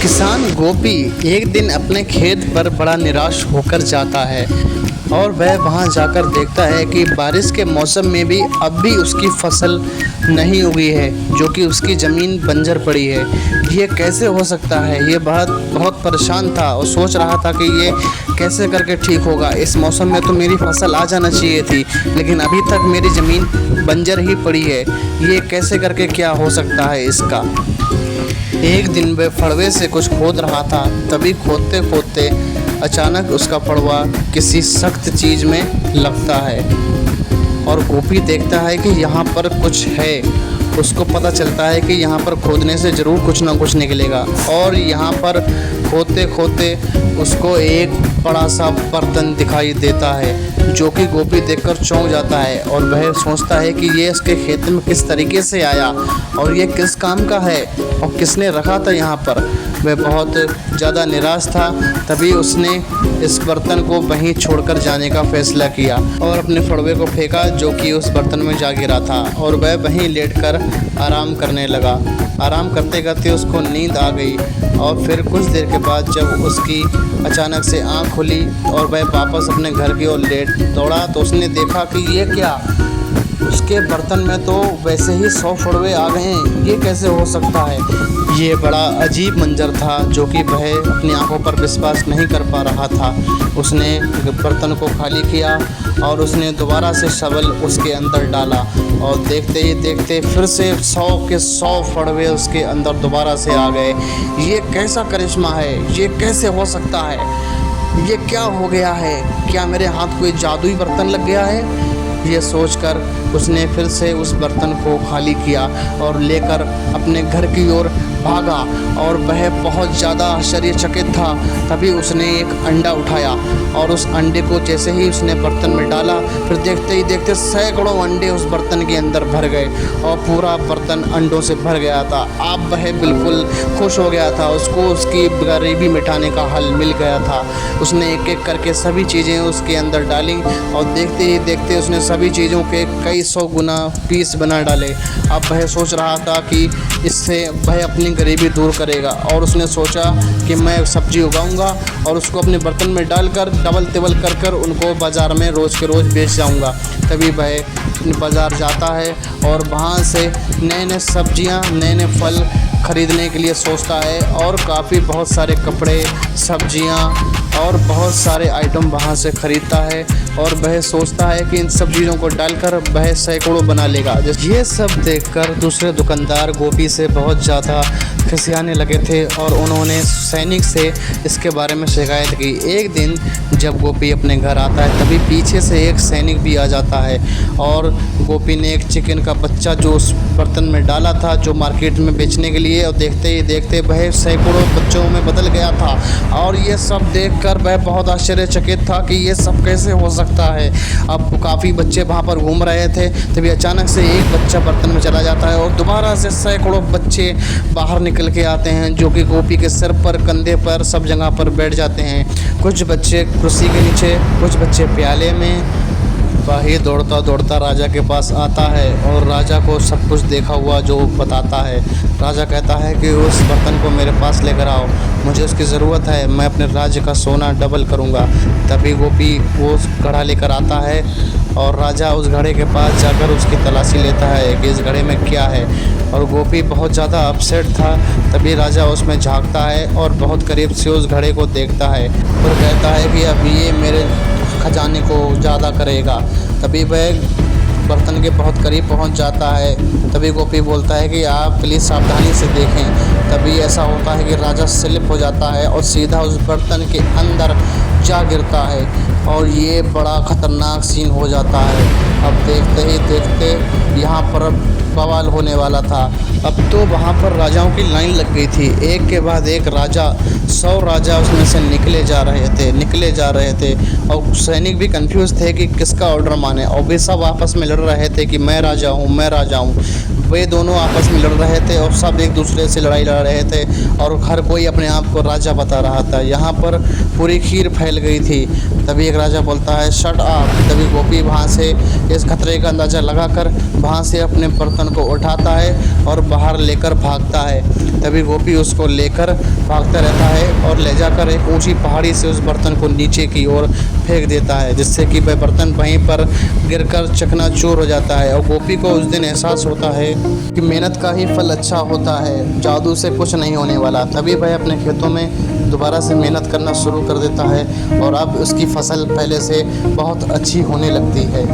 किसान गोपी एक दिन अपने खेत पर बड़ा निराश होकर जाता है और वह वहां जाकर देखता है कि बारिश के मौसम में भी अब भी उसकी फसल नहीं उगी है, जो कि उसकी ज़मीन बंजर पड़ी है। ये कैसे हो सकता है? ये बहुत परेशान था और सोच रहा था कि ये कैसे करके ठीक होगा। इस मौसम में तो मेरी फसल आ जाना चाहिए थी, लेकिन अभी तक मेरी ज़मीन बंजर ही पड़ी है। ये कैसे करके क्या हो सकता है इसका? एक दिन वह फड़वे से कुछ खोद रहा था, तभी खोदते खोदते अचानक उसका फड़वा किसी सख्त चीज़ में लगता है और गोपी देखता है कि यहाँ पर कुछ है। उसको पता चलता है कि यहाँ पर खोदने से ज़रूर कुछ ना कुछ निकलेगा और यहाँ पर खोदते खोदते उसको एक बड़ा सा बर्तन दिखाई देता है, जो कि गोपी देखकर चौंक जाता है और वह सोचता है कि ये इसके खेत में किस तरीके से आया और ये किस काम का है और किसने रखा था यहाँ पर। वह बहुत ज़्यादा निराश था, तभी उसने इस बर्तन को वहीं छोड़कर जाने का फैसला किया और अपने फड़वे को फेंका जो कि उस बर्तन में जा गिरा था और वह वहीं लेटकर आराम करने लगा। आराम करते करते उसको नींद आ गई और फिर कुछ देर के बाद जब उसकी अचानक से आँख खुली और वह वापस अपने घर की ओर लेट दौड़ा तो उसने देखा कि ये क्या, उसके बर्तन में तो वैसे ही 100 फड़वे आ गए हैं। ये कैसे हो सकता है? ये बड़ा अजीब मंजर था जो कि वह अपनी आंखों पर विश्वास नहीं कर पा रहा था। उसने बर्तन को खाली किया और उसने दोबारा से शवल उसके अंदर डाला और देखते ही देखते फिर से 100 के 100 फड़वे उसके अंदर दोबारा से आ गए। ये कैसा करिश्मा है? ये कैसे हो सकता है? ये क्या हो गया है? क्या मेरे हाथ कोई जादुई बर्तन लग गया है? ये सोचकर उसने फिर से उस बर्तन को खाली किया और लेकर अपने घर की ओर भागा और वह बहुत ज़्यादा आश्चर्यचकित था। तभी उसने एक अंडा उठाया और उस अंडे को जैसे ही उसने बर्तन में डाला, फिर देखते ही देखते सैकड़ों अंडे उस बर्तन के अंदर भर गए और पूरा बर्तन अंडों से भर गया था। अब वह बिल्कुल खुश हो गया था, उसको उसकी गरीबी मिटाने का हल मिल गया था। उसने एक एक करके सभी चीज़ें उसके अंदर डाली और देखते ही देखते उसने सभी चीज़ों के कई 100 गुना पीस बना डाले। अब वह सोच रहा था कि इससे वह अपनी गरीबी दूर करेगा और उसने सोचा कि मैं सब्जी उगाऊंगा और उसको अपने बर्तन में डालकर डबल टिबल कर कर उनको बाज़ार में रोज़ के रोज़ बेच जाऊंगा। तभी वह बाज़ार जाता है और वहाँ से नए नए सब्जियाँ, नए नए फल ख़रीदने के लिए सोचता है और काफ़ी बहुत सारे कपड़े, सब्जियाँ और बहुत सारे आइटम वहाँ से ख़रीदता है और वह सोचता है कि इन सब चीज़ों को डालकर वह सैकड़ों बना लेगा। ये सब देखकर दूसरे दुकानदार गोपी से बहुत ज़्यादा खिसियाने लगे थे और उन्होंने सैनिक से इसके बारे में शिकायत की। एक दिन जब गोपी अपने घर आता है तभी पीछे से एक सैनिक भी आ जाता है और गोपी ने एक चिकन का बच्चा जो उस बर्तन में डाला था जो मार्केट में बेचने के लिए, और देखते ही देखते वह सैकड़ों बच्चों में बदल गया था और ये सब देखकर वह बहुत आश्चर्यचकित था कि ये सब कैसे हो सकता है। अब काफ़ी बच्चे वहाँ पर घूम रहे थे, तभी अचानक से एक बच्चा बर्तन में चला जाता है और दोबारा से सैकड़ों बच्चे बाहर निकल के आते हैं जो कि गोपी के सिर पर, कंधे पर, सब जगह पर बैठ जाते हैं। कुछ बच्चे कुर्सी के नीचे, कुछ बच्चे प्याले में। वही दौड़ता दौड़ता राजा के पास आता है और राजा को सब कुछ देखा हुआ जो बताता है। राजा कहता है कि उस बर्तन को मेरे पास लेकर आओ, मुझे उसकी ज़रूरत है, मैं अपने राज्य का सोना डबल करूँगा। तभी गोपी वो घड़ा लेकर आता है और राजा उस घड़े के पास जाकर उसकी तलाशी लेता है कि इस घड़े में क्या है, और गोपी बहुत ज़्यादा अपसेट था। तभी राजा उसमें झांकता है और बहुत करीब से उस घड़े को देखता है और कहता है कि अब ये मेरे खजाने को ज़्यादा करेगा। तभी वह बर्तन के बहुत करीब पहुंच जाता है। तभी गोपी बोलता है कि आप प्लीज़ सावधानी से देखें। तभी ऐसा होता है कि राजा स्लिप हो जाता है और सीधा उस बर्तन के अंदर जा गिरता है और ये बड़ा ख़तरनाक सीन हो जाता है। अब देखते ही देखते यहाँ पर बवाल होने वाला था। अब तो वहाँ पर राजाओं की लाइन लग गई थी, एक के बाद एक राजा, 100 राजा उसमें से निकले जा रहे थे और सैनिक भी कंफ्यूज थे कि किसका ऑर्डर माने और वे सब आपस में लड़ रहे थे कि मैं राजा हूँ, मैं राजा हूँ। वे दोनों आपस में लड़ रहे थे और सब एक दूसरे से लड़ाई लड़ रहे थे और हर कोई अपने आप को राजा बता रहा था। यहाँ पर पूरी खीर फैल गई थी। तभी एक राजा बोलता है शट अप। तभी गोपी वहाँ से इस खतरे का अंदाज़ा लगाकर वहाँ से अपने बर्तन को उठाता है और बाहर लेकर भागता है। तभी गोपी उसको लेकर भागता रहता है और ले जाकर एक ऊंची पहाड़ी से उस बर्तन को नीचे की ओर फेंक देता है, जिससे कि वह बर्तन वहीं पर गिरकर चकनाचूर हो जाता है। और गोपी को उस दिन एहसास होता है कि मेहनत का ही फल अच्छा होता है, जादू से कुछ नहीं होने वाला। तभी वह अपने खेतों में दोबारा से मेहनत करना शुरू कर देता है और अब उसकी फसल पहले से बहुत अच्छी होने लगती है।